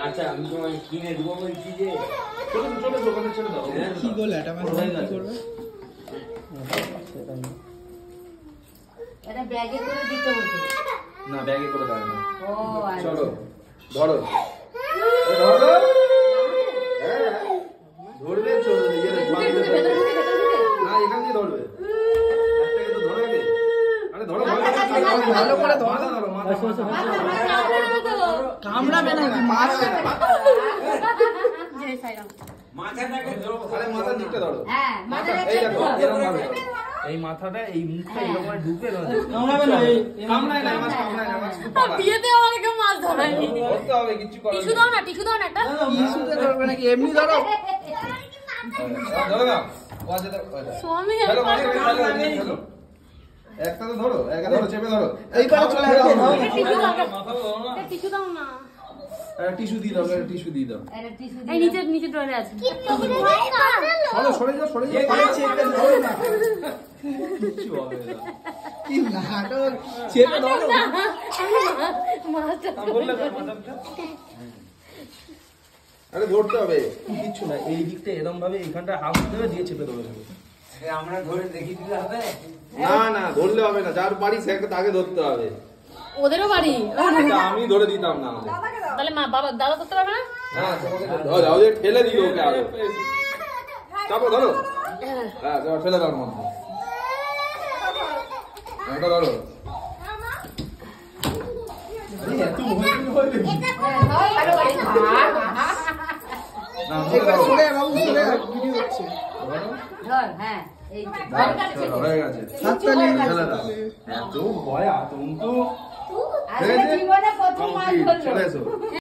আচ্ছা আমি তোমাকে কিনে দেবো বলছি যে চলে দোকানে ছেড়ে দাও। কি বলে এটা মানে কি করবে? এটা ব্যাগে করে দিতে হবে না ব্যাগে করে দাও না। ও চলো ধরো ধরো হ্যাঁ ধরবে চলো ইয়ে না এখান দিয়ে ধরবে একটাকে তো ধরো আগে আরে ধরো ভালো করে ধরো ধরো মাথা কামড়াবে নাকি মারবে? মাথাটাকে ধরো আরে মাথার দিকটা ধরো হ্যাঁ মাথা এই দেখো এরকম ভাবে ধরো এই মাথাটা এই মুখটা এরকম করে ঢুকে ধরো কামড়াবে না কামড়ায় না মাছ কামড়ায় না মাছ খুব পালা বিয়েতে আমাকে মাছ ধরায়নি। ধরতে হবে কিছু করার টিস্যু দাও না, টিস্যু দাও না একটা। ইস্যুতে ধরবে নাকি এমনি ধরো? ধরো না ওয়াজে দাও স্বামী চলো চলো একটা তো ধরো একা ধরো চেপে ধরো এই করে চলে আসো। টিস্যু দাও না। টিস্যু দিয়ে দাও টিস্যু দিয়ে দাও এটা টিস্যু এই নিচে নিচে ড্রয়ারে আছে। সরে যাও চেপে ধরো না। কিছু হবে না কি নাটক, চেপে ধরো। মাছটা আরে ধরতে হবে কিচ্ছু না এই দিকটা এরকম ভাবে এইখানটা হাফ দেবে দিয়ে চেপে দেবে আমরা ধরে দেখি দিলে হবে না না ধরলে হবে না যার বাড়ি সে তাকে ধরতে হবে ওদেরও বাড়ি। এটা আমি ধরে দিতাম না আমাদের তাহলে মা বাবা দাদা করতে পারবে না? হ্যাঁ তোমাকে ধরো দাও যে ঠেলে দিও ওকে আগে চাপো ধরো হ্যাঁ দাও ঠেলে দাও মধ্যে এটা ধরো আরে এত হইলে না সরে বাবু সরে ভিডিও হচ্ছে। ধর হ্যাঁ এই হয়ে গেছে হাততালি ঠেলে দাও এত ভয় আতঙ্ক আজকে জীবনে প্রথম মাছ ধরলো চলে এসো